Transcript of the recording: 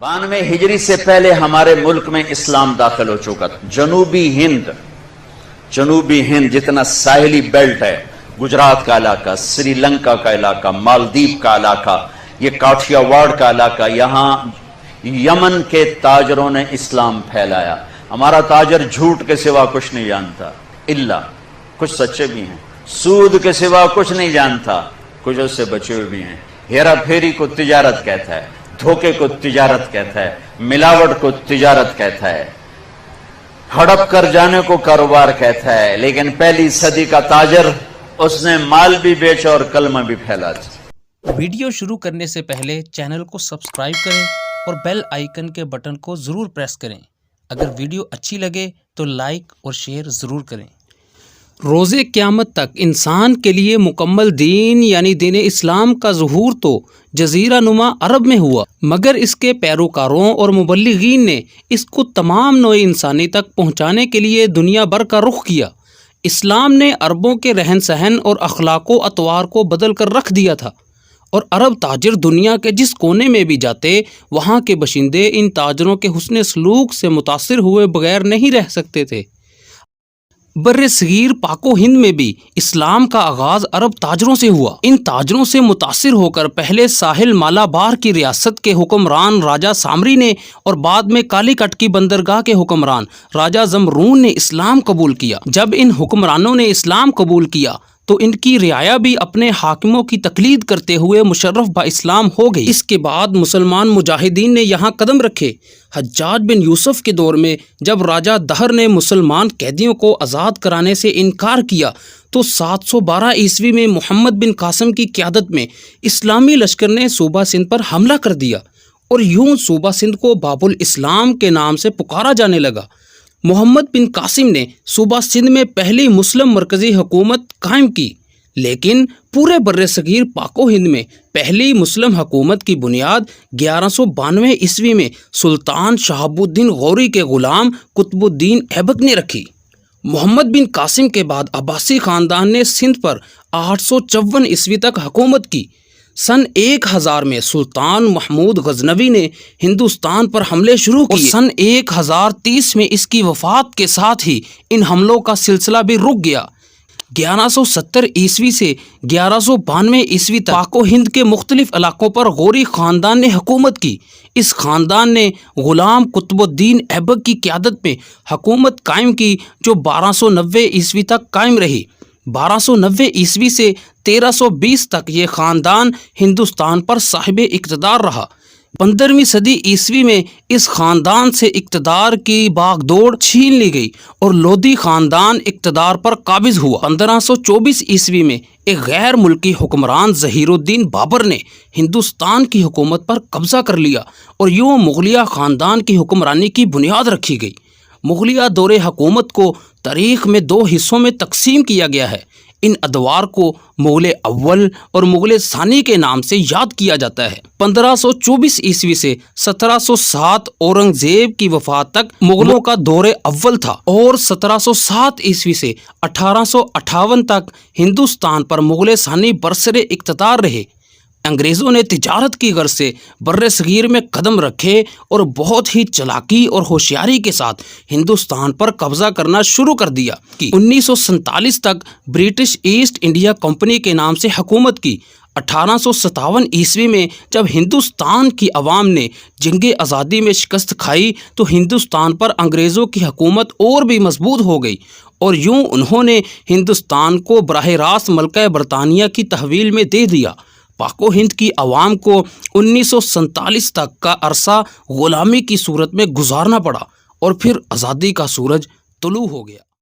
92 ہجری سے پہلے ہمارے ملک میں اسلام داخل ہو چکا تھا۔ جنوبی ہند جتنا ساحلی بیلٹ ہے، گجرات کا علاقہ، سری لنکا کا علاقہ، مالدیپ کا علاقہ، یہ کاٹھیا واڑ کا علاقہ، یہاں یمن کے تاجروں نے اسلام پھیلایا۔ ہمارا تاجر جھوٹ کے سوا کچھ نہیں جانتا، الا کچھ سچے بھی ہیں، سود کے سوا کچھ نہیں جانتا، کچھ اس سے بچے ہوئے بھی ہیں۔ ہیرا پھیری کو تجارت کہتا ہے، دھوکے کو تجارت کہتا ہے، ملاوٹ کو تجارت کہتا ہے، ہڑپ کر جانے کو کاروبار کہتا ہے۔ لیکن پہلی صدی کا تاجر، اس نے مال بھی بیچا اور کلمہ بھی پھیلا دیا۔ ویڈیو شروع کرنے سے پہلے چینل کو سبسکرائب کریں اور بیل آئیکن کے بٹن کو ضرور پریس کریں۔ اگر ویڈیو اچھی لگے تو لائک اور شیئر ضرور کریں۔ روز قیامت تک انسان کے لیے مکمل دین یعنی دین اسلام کا ظہور تو جزیرہ نما عرب میں ہوا، مگر اس کے پیروکاروں اور مبلغین نے اس کو تمام نوع انسانی تک پہنچانے کے لیے دنیا بھر کا رخ کیا۔ اسلام نے عربوں کے رہن سہن اور اخلاق و اطوار کو بدل کر رکھ دیا تھا، اور عرب تاجر دنیا کے جس کونے میں بھی جاتے، وہاں کے باشندے ان تاجروں کے حسن سلوک سے متاثر ہوئے بغیر نہیں رہ سکتے تھے۔ بر صغیر پاک و ہند میں بھی اسلام کا آغاز عرب تاجروں سے ہوا۔ ان تاجروں سے متاثر ہو کر پہلے ساحل مالابار کی ریاست کے حکمران راجہ سامری نے اور بعد میں کالی کٹ کی بندرگاہ کے حکمران راجہ زمرون نے اسلام قبول کیا۔ جب ان حکمرانوں نے اسلام قبول کیا تو ان کی رعایا بھی اپنے حاکموں کی تقلید کرتے ہوئے مشرف با اسلام ہو گئی۔ اس کے بعد مسلمان مجاہدین نے یہاں قدم رکھے۔ حجاج بن یوسف کے دور میں جب راجہ دہر نے مسلمان قیدیوں کو آزاد کرانے سے انکار کیا تو 712 عیسوی میں محمد بن قاسم کی قیادت میں اسلامی لشکر نے صوبہ سندھ پر حملہ کر دیا، اور یوں صوبہ سندھ کو باب الاسلام کے نام سے پکارا جانے لگا۔ محمد بن قاسم نے صوبہ سندھ میں پہلی مسلم مرکزی حکومت قائم کی، لیکن پورے بر صغیر پاک و ہند میں پہلی مسلم حکومت کی بنیاد 1192 عیسوی میں سلطان شہاب الدین غوری کے غلام قطب الدین ایبک نے رکھی۔ محمد بن قاسم کے بعد عباسی خاندان نے سندھ پر 854 عیسوی تک حکومت کی۔ سن 1000 میں سلطان محمود غزنوی نے ہندوستان پر حملے شروع کیے، اور سن 1030 میں اس کی وفات کے ساتھ ہی ان حملوں کا سلسلہ بھی رک گیا۔ 1170 عیسوی سے 1192 عیسوی تک پاک و ہند کے مختلف علاقوں پر غوری خاندان نے حکومت کی۔ اس خاندان نے غلام قطب الدین ایبک کی قیادت میں حکومت قائم کی، جو 1290 عیسوی تک قائم رہی۔ 1290 عیسوی سے 1320 تک یہ خاندان ہندوستان پر صاحب اقتدار رہا۔ 15ویں صدی عیسوی میں اس خاندان سے اقتدار کی باغ دوڑ چھین لی گئی اور لودھی خاندان اقتدار پر قابض ہوا۔ 1524 عیسوی میں ایک غیر ملکی حکمران ظہیر الدین بابر نے ہندوستان کی حکومت پر قبضہ کر لیا، اور یوں مغلیہ خاندان کی حکمرانی کی بنیاد رکھی گئی۔ مغلیہ دور حکومت کو تاریخ میں 2 حصوں میں تقسیم کیا گیا ہے۔ ان ادوار کو مغل اول اور مغل ثانی کے نام سے یاد کیا جاتا ہے۔ 1524 عیسوی سے 1707 اورنگزیب کی وفات تک مغلوں کا دور اول تھا، اور 1707 عیسوی سے 1858 تک ہندوستان پر مغل ثانی برسر اقتدار رہے۔ انگریزوں نے تجارت کی غرض سے بر صغیر میں قدم رکھے اور بہت ہی چلاکی اور ہوشیاری کے ساتھ ہندوستان پر قبضہ کرنا شروع کر دیا۔ 1947 تک برٹش ایسٹ انڈیا کمپنی کے نام سے حکومت کی۔ 1857 عیسوی میں جب ہندوستان کی عوام نے جنگ آزادی میں شکست کھائی تو ہندوستان پر انگریزوں کی حکومت اور بھی مضبوط ہو گئی، اور یوں انہوں نے ہندوستان کو براہ راست ملکہ برطانیہ کی تحویل میں دے دیا۔ پاک و ہند کی عوام کو 1947 تک کا عرصہ غلامی کی صورت میں گزارنا پڑا، اور پھر آزادی کا سورج طلوع ہو گیا۔